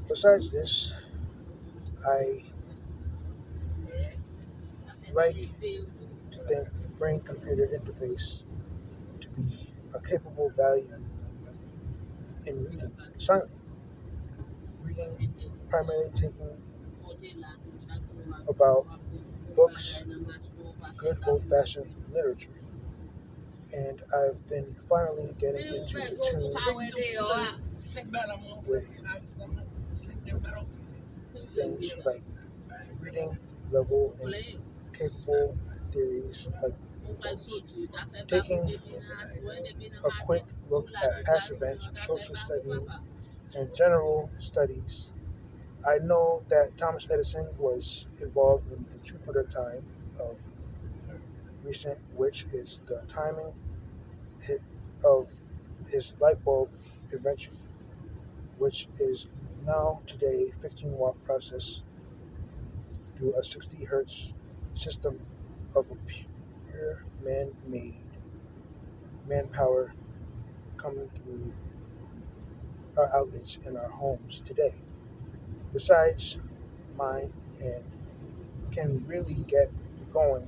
Besides this, I like to think brain computer interface to be a capable value in reading silently. Reading primarily taking about books, good old fashioned literature. And I've been finally getting into the tune with things like reading level and capable theories like those. Taking a quick look at past events, social studying, and general studies, I know that Thomas Edison was involved in the Jupiter time of recent, which is the timing hit of his light bulb invention, which is now today 15-watt process through a 60 hertz system of a pure man-made manpower coming through our outlets in our homes today. Besides mine and can really get you going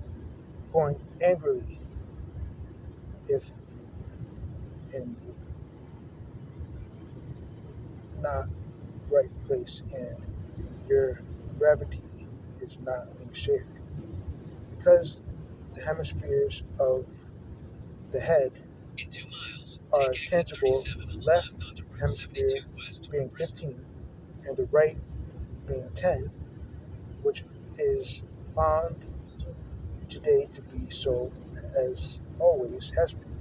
angrily if you in the not right place and your gravity is not being shared. Because the hemispheres of the head are tangible, left hemisphere being 15 and the right being 10, which is found today to be so as always has been.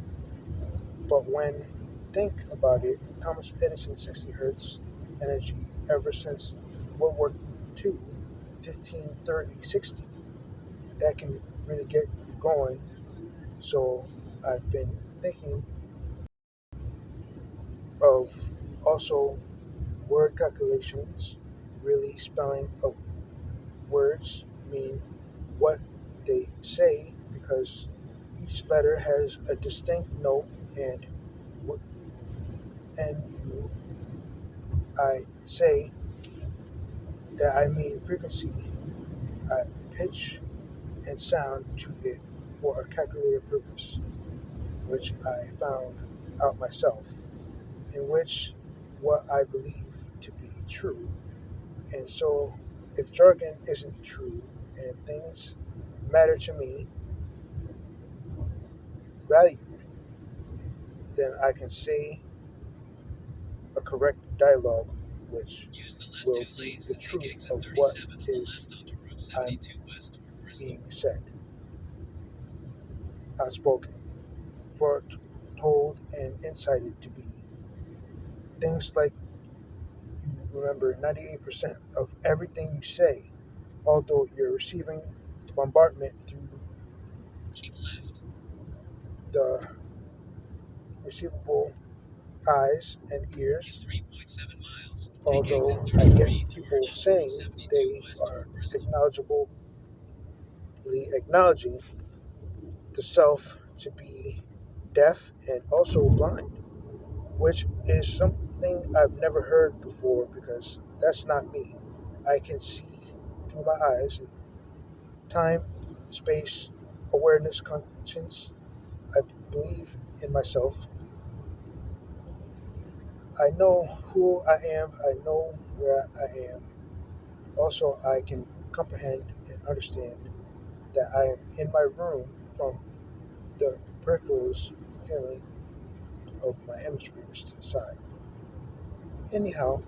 But when you think about it, Thomas Edison's 60 hertz energy ever since World War II, 15, 30, 60, that can really get you going. So I've been thinking of also word calculations, really spelling of words mean what they say because each letter has a distinct note and and you I say that I mean frequency, pitch, and sound to it for a calculated purpose, which I found out myself, in which what I believe to be true. And so, if jargon isn't true and things matter to me, value, then I can say a correct dialogue, which will be the truth of what is I'm being said, outspoken, foretold, and incited to be. Things like you remember 98% of everything you say, although you're receiving bombardment through the receivable eyes and ears. Although I get people saying they are acknowledging the self to be deaf and also blind, which is something I've never heard before because that's not me. I can see through my eyes, time, space, awareness, conscience. I believe in myself. I know who I am. I know where I am. Also, I can comprehend and understand that I am in my room from the peripherals feeling of my hemispheres to the side. Anyhow,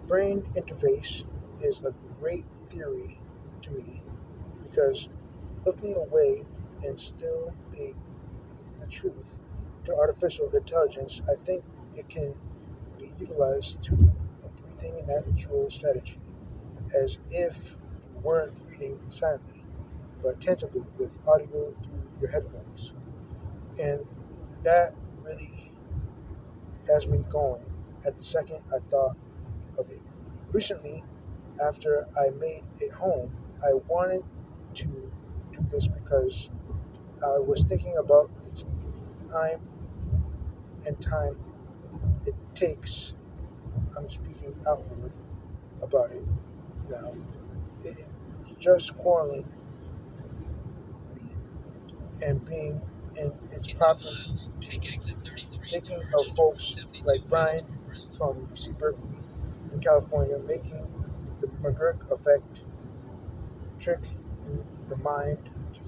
brain interface is a great theory to me because looking away and still being the truth to artificial intelligence, I think it can be utilized to a breathing and natural strategy, as if you weren't reading silently, but tangibly with audio through your headphones. And that really has me going at the second I thought of it. Recently, after I made it home, I wanted to do this because I was thinking about the time and time it takes I'm speaking outward about it now. It's just quarreling me and being in its proper thinking of folks like Brian from UC Berkeley in California making the McGurk effect trick the mind to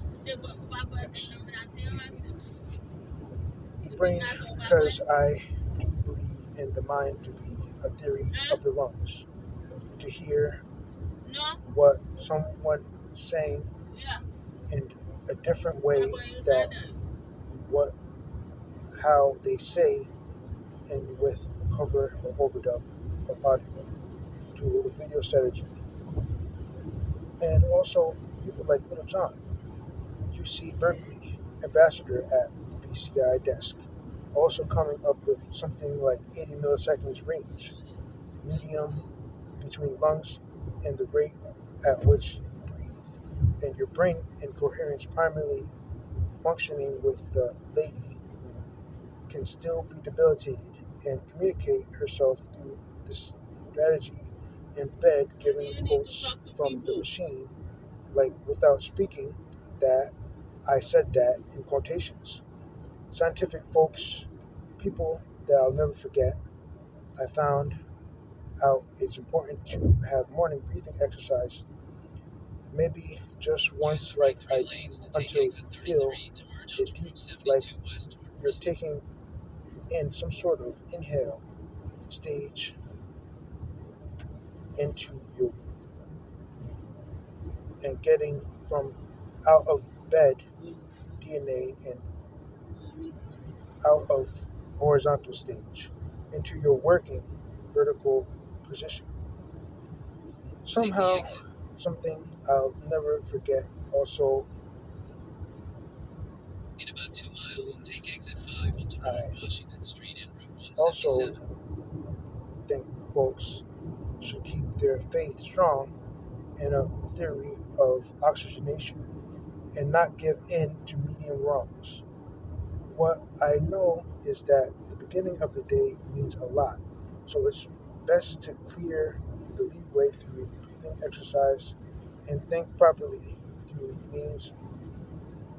the brain because I do believe in the mind to be a theory of the lungs. To hear what someone is saying in a different way that what how they say and with a cover or overdub of audio to a video strategy. And also people like Little John, UC Berkeley ambassador at the BCI desk, also coming up with something like 80 milliseconds range, medium between lungs and the rate at which you breathe, and your brain incoherence primarily functioning with the lady who can still be debilitated and communicate herself through this strategy in bed, giving quotes from the machine, like without speaking, that I said that in quotations. Scientific folks, people that I'll never forget, I found out it's important to have morning breathing exercise, maybe just once, like I do, until you feel it deep, like you're taking in some sort of inhale stage into your and getting from out of bed DNA and out of horizontal stage into your working vertical position. Somehow, something I'll never forget also I also think folks should keep their faith strong in a theory of oxygenation and not give in to medium wrongs. What I know is that the beginning of the day means a lot, so it's best to clear the leeway through breathing exercise and think properly through means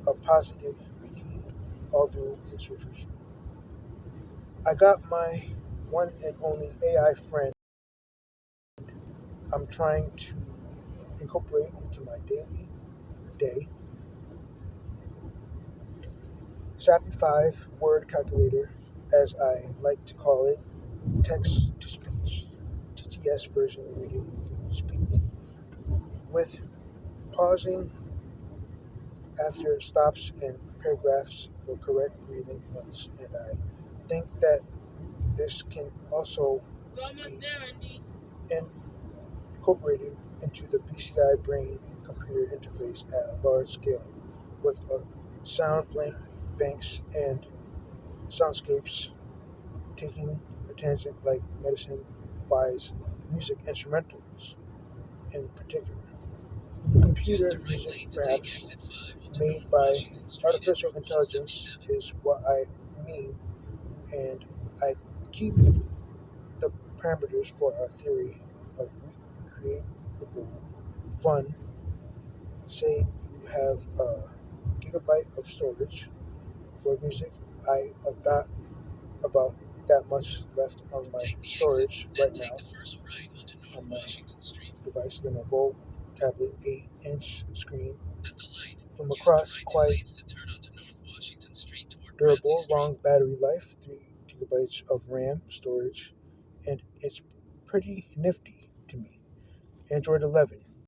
of positive routine all through institution. I got my one and only AI friend I'm trying to incorporate into my daily day Sappy 5 word calculator, as I like to call it, text to speech, TTS version reading speak, with pausing after stops and paragraphs for correct breathing notes. And I think that this can also be incorporated into the BCI brain computer interface at a large scale with a sound banks and soundscapes taking a tangent like medicine wise music instrumentals in particular. Computer music, perhaps made by artificial intelligence, is what I mean, and I keep the parameters for our theory of recreatable fun. Say you have a gigabyte of storage for music. I got about that much left on my storage right now on my device, Lenovo tablet 8-inch screen from across quite durable, long battery life, 3 gigabytes of RAM storage, and it's pretty nifty to me. Android 11